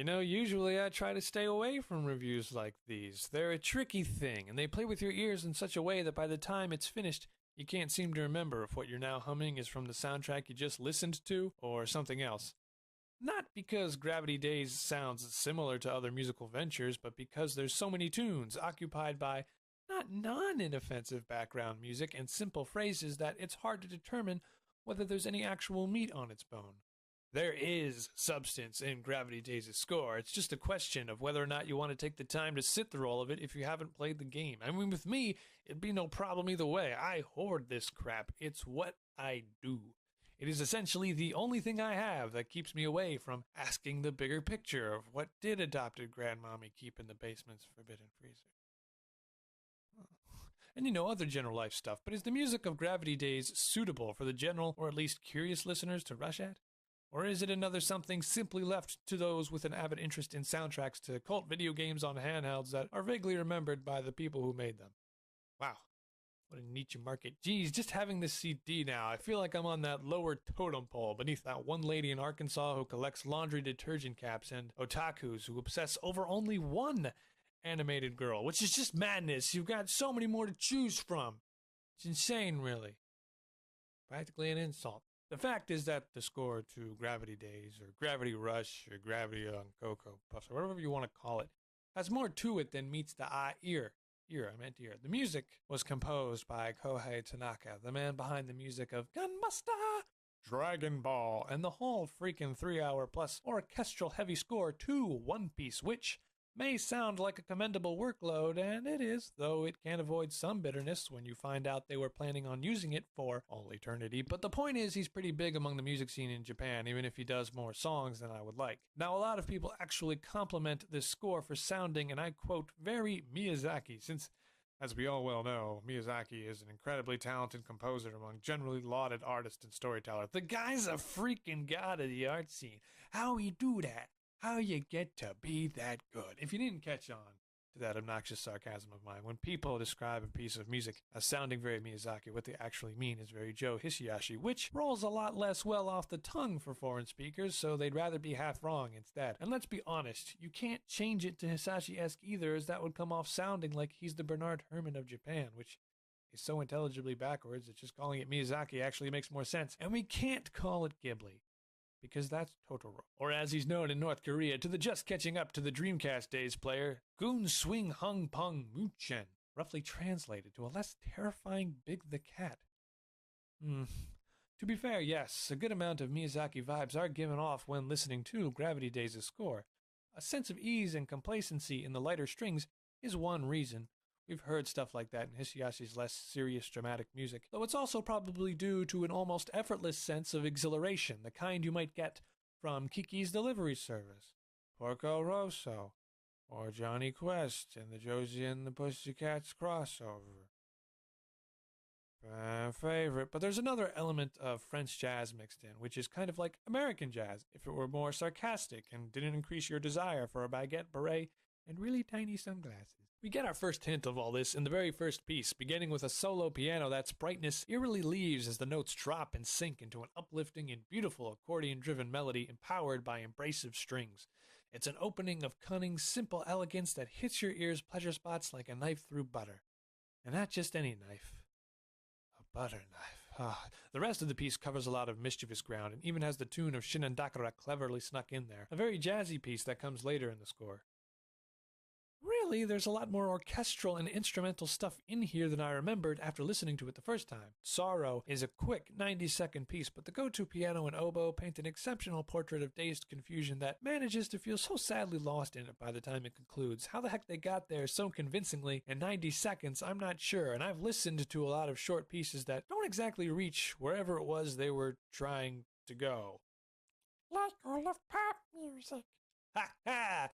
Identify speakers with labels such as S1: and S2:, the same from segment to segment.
S1: Usually I try to stay away from reviews like these. They're a tricky thing, and they play with your ears in such a way that by the time it's finished, you can't seem to remember if what you're now humming is from the soundtrack you just listened to or something else. Not because Gravity Daze sounds similar to other musical ventures, but because there's so many tunes occupied by not non-inoffensive background music and simple phrases that it's hard to determine whether there's any actual meat on its bone. There is substance in Gravity Daze's score. It's just a question of whether or not you want to take the time to sit through all of it if you haven't played the game. I mean, with me, it'd be no problem either way. I hoard this crap. It's what I do. It is essentially the only thing I have that keeps me away from asking the bigger picture of what did adopted grandmommy keep in the basement's forbidden freezer. And other general life stuff, but is the music of Gravity Daze suitable for the general or at least curious listeners to rush at? Or is it another something simply left to those with an avid interest in soundtracks to cult video games on handhelds that are vaguely remembered by the people who made them? Wow, what a niche market. Geez, just having this CD now, I feel like I'm on that lower totem pole beneath that one lady in Arkansas who collects laundry detergent caps and otakus who obsess over only one animated girl, which is just madness. You've got so many more to choose from. It's insane, really. Practically an insult. The fact is that the score to Gravity Daze, or Gravity Rush, or Gravity on Cocoa Puffs, or whatever you want to call it, has more to it than meets the ear. Ear. The music was composed by Kohei Tanaka, the man behind the music of Gunbuster, Dragon Ball, and the whole freaking 3-hour plus orchestral heavy score to One Piece, which may sound like a commendable workload, and it is, though it can avoid some bitterness when you find out they were planning on using it for all eternity. But the point is, he's pretty big among the music scene in Japan, even if he does more songs than I would like. Now, a lot of people actually compliment this score for sounding, and I quote, very Miyazaki, since, as we all well know, Miyazaki is an incredibly talented composer among generally lauded artists and storytellers. The guy's a freaking god of the art scene. How he do that? How you get to be that good? If you didn't catch on to that obnoxious sarcasm of mine, when people describe a piece of music as sounding very Miyazaki, what they actually mean is very Joe Hisaishi, which rolls a lot less well off the tongue for foreign speakers, so they'd rather be half wrong instead. And let's be honest, you can't change it to Hisashi-esque either, as that would come off sounding like he's the Bernard Herrmann of Japan, which is so intelligibly backwards that just calling it Miyazaki actually makes more sense. And we can't call it Ghibli, because that's Totoro. Or as he's known in North Korea, to the just catching up to the Dreamcast days player, Goon Swing Hung Pung Muchen, roughly translated to a less terrifying Big the Cat. To be fair, yes, a good amount of Miyazaki vibes are given off when listening to Gravity Daze's score. A sense of ease and complacency in the lighter strings is one reason. We've heard stuff like that in Hisayashi's less serious dramatic music, though it's also probably due to an almost effortless sense of exhilaration, the kind you might get from Kiki's Delivery Service, Porco Rosso, or Johnny Quest in the Josie and the Pussycats crossover. Favorite, but there's another element of French jazz mixed in, which is kind of like American jazz, if it were more sarcastic and didn't increase your desire for a baguette beret and really tiny sunglasses. We get our first hint of all this in the very first piece, beginning with a solo piano that's brightness eerily leaves as the notes drop and sink into an uplifting and beautiful accordion-driven melody empowered by embracive strings. It's an opening of cunning, simple elegance that hits your ears' pleasure spots like a knife through butter. And not just any knife. A butter knife. The rest of the piece covers a lot of mischievous ground and even has the tune of Shinandakura cleverly snuck in there, a very jazzy piece that comes later in the score. Really, there's a lot more orchestral and instrumental stuff in here than I remembered after listening to it the first time. Sorrow is a quick 90-second piece, but the go-to piano and oboe paint an exceptional portrait of dazed confusion that manages to feel so sadly lost in it by the time it concludes. How the heck they got there so convincingly in 90 seconds, I'm not sure, and I've listened to a lot of short pieces that don't exactly reach wherever it was they were trying to go. Like all of pop music. Ha ha!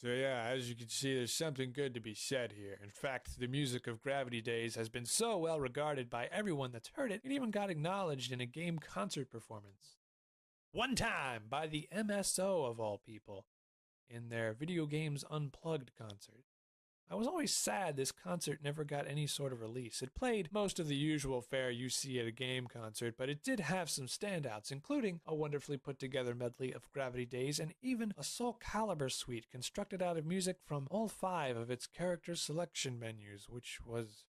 S1: So yeah, as you can see, there's something good to be said here. In fact, the music of Gravity Daze has been so well regarded by everyone that's heard it, it even got acknowledged in a game concert performance. One time by the MSO of all people, in their Video Games Unplugged concert. I was always sad this concert never got any sort of release. It played most of the usual fare you see at a game concert, but it did have some standouts, including a wonderfully put together medley of Gravity Daze and even a Soul Calibur suite constructed out of music from all 5 of its character selection menus, which was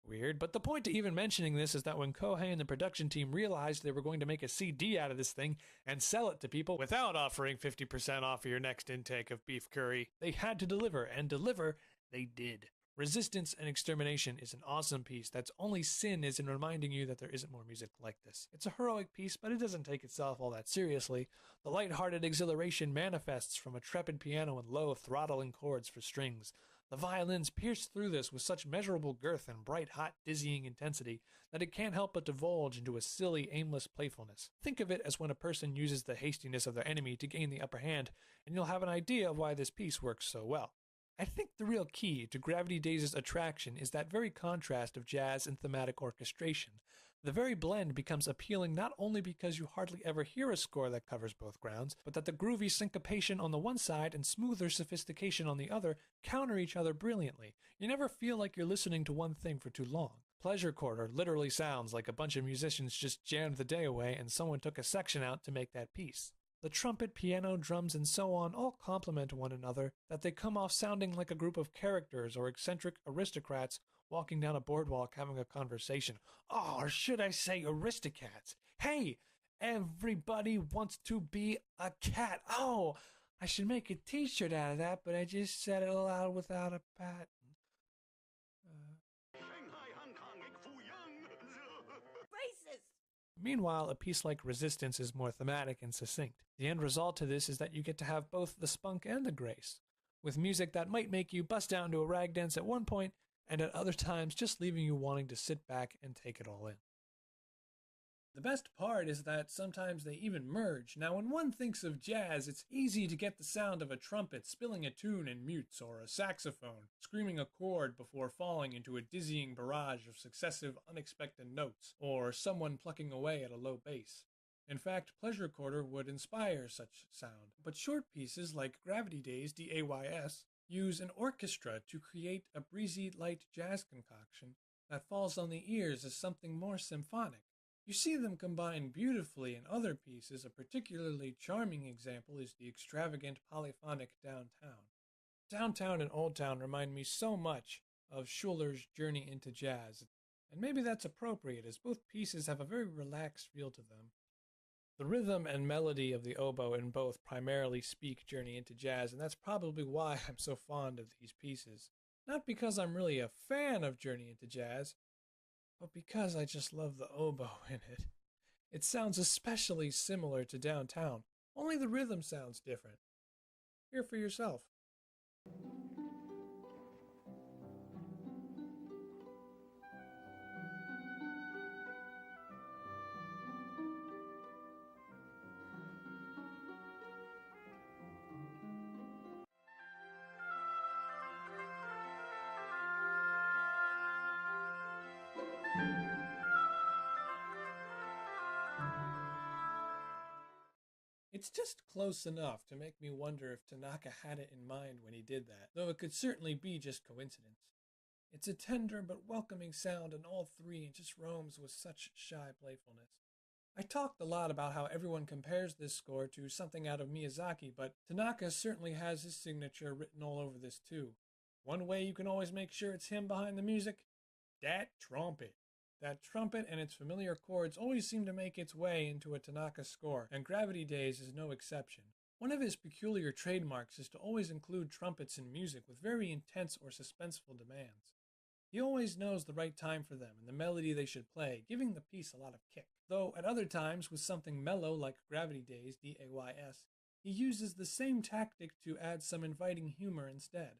S1: weird. But the point to even mentioning this is that when Kohei and the production team realized they were going to make a CD out of this thing and sell it to people without offering 50% off of your next intake of beef curry, they had to deliver, and deliver they did. Resistance and Extermination is an awesome piece that's only sin is in reminding you that there isn't more music like this. It's a heroic piece, but it doesn't take itself all that seriously. The light-hearted exhilaration manifests from a trepid piano and low, throttling chords for strings. The violins pierce through this with such measurable girth and bright, hot, dizzying intensity that it can't help but divulge into a silly, aimless playfulness. Think of it as when a person uses the hastiness of their enemy to gain the upper hand, and you'll have an idea of why this piece works so well. I think the real key to Gravity Daze's attraction is that very contrast of jazz and thematic orchestration. The very blend becomes appealing not only because you hardly ever hear a score that covers both grounds, but that the groovy syncopation on the one side and smoother sophistication on the other counter each other brilliantly. You never feel like you're listening to one thing for too long. Pleasure Quarter literally sounds like a bunch of musicians just jammed the day away and someone took a section out to make that piece. The trumpet, piano, drums, and so on all complement one another, that they come off sounding like a group of characters or eccentric aristocrats walking down a boardwalk having a conversation. Oh, or should I say aristocrats? Hey, everybody wants to be a cat. Oh, I should make a t-shirt out of that, but I just said it aloud without a patent. Meanwhile, a piece like Resistance is more thematic and succinct. The end result to this is that you get to have both the spunk and the grace, with music that might make you bust down to a rag dance at one point, and at other times just leaving you wanting to sit back and take it all in. The best part is that sometimes they even merge. Now, when one thinks of jazz, it's easy to get the sound of a trumpet spilling a tune in mutes, or a saxophone screaming a chord before falling into a dizzying barrage of successive unexpected notes, or someone plucking away at a low bass. In fact, Pleasure Quarter would inspire such sound, but short pieces like Gravity Daze, DAYS, use an orchestra to create a breezy, light jazz concoction that falls on the ears as something more symphonic. You see them combined beautifully in other pieces. A particularly charming example is the extravagant polyphonic Downtown. Downtown and Old Town remind me so much of Schuller's Journey into Jazz, and maybe that's appropriate as both pieces have a very relaxed feel to them. The rhythm and melody of the oboe in both primarily speak Journey into Jazz, and that's probably why I'm so fond of these pieces. Not because I'm really a fan of Journey into Jazz, but because I just love the oboe in it. It sounds especially similar to Downtown, only the rhythm sounds different. Hear for yourself. It's just close enough to make me wonder if Tanaka had it in mind when he did that, though it could certainly be just coincidence. It's a tender but welcoming sound in all three and just roams with such shy playfulness. I talked a lot about how everyone compares this score to something out of Miyazaki, but Tanaka certainly has his signature written all over this too. One way you can always make sure it's him behind the music? That trumpet. That trumpet and its familiar chords always seem to make its way into a Tanaka score, and Gravity Daze is no exception. One of his peculiar trademarks is to always include trumpets in music with very intense or suspenseful demands. He always knows the right time for them and the melody they should play, giving the piece a lot of kick. Though at other times, with something mellow like Gravity Daze, DAYS, he uses the same tactic to add some inviting humor instead.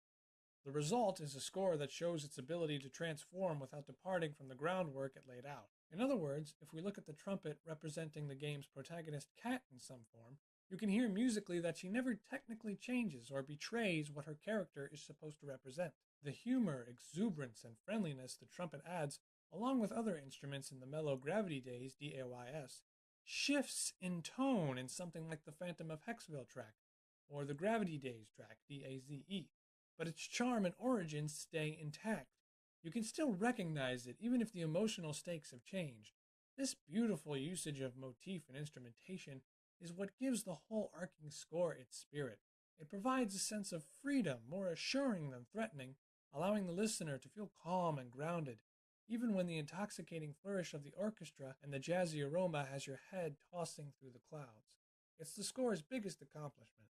S1: The result is a score that shows its ability to transform without departing from the groundwork it laid out. In other words, if we look at the trumpet representing the game's protagonist Cat in some form, You can hear musically that she never technically changes or betrays what her character is supposed to represent. The humor, exuberance, and friendliness the trumpet adds, along with other instruments in the mellow Gravity Daze, DAYS, shifts in tone in something like the Phantom of Hexville track, or the Gravity Daze track, DAZE, but its charm and origins stay intact. You can still recognize it even if the emotional stakes have changed. This beautiful usage of motif and instrumentation is what gives the whole arcing score its spirit. It provides a sense of freedom, more assuring than threatening, allowing the listener to feel calm and grounded, even when the intoxicating flourish of the orchestra and the jazzy aroma has your head tossing through the clouds. It's the score's biggest accomplishment.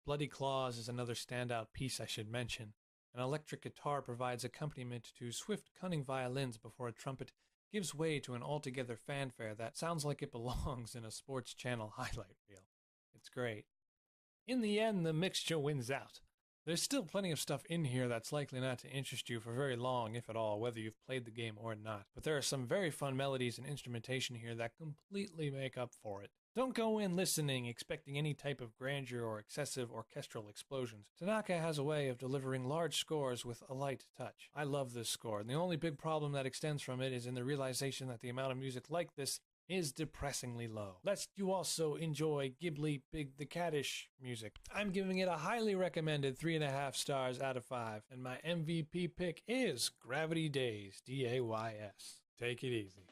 S1: Bloody Claws is another standout piece I should mention. An electric guitar provides accompaniment to swift, cunning violins before a trumpet gives way to an altogether fanfare that sounds like it belongs in a sports channel highlight reel. It's great. In the end, the mixture wins out. There's still plenty of stuff in here that's likely not to interest you for very long, if at all, whether you've played the game or not. But there are some very fun melodies and instrumentation here that completely make up for it. Don't go in listening expecting any type of grandeur or excessive orchestral explosions. Tanaka has a way of delivering large scores with a light touch. I love this score, and the only big problem that extends from it is in the realization that the amount of music like this is depressingly low. Lest you also enjoy Ghibli Big the Cat-ish music. I'm giving it a highly recommended 3.5 stars out of 5, and my MVP pick is Gravity Daze, DAYS. Take it easy.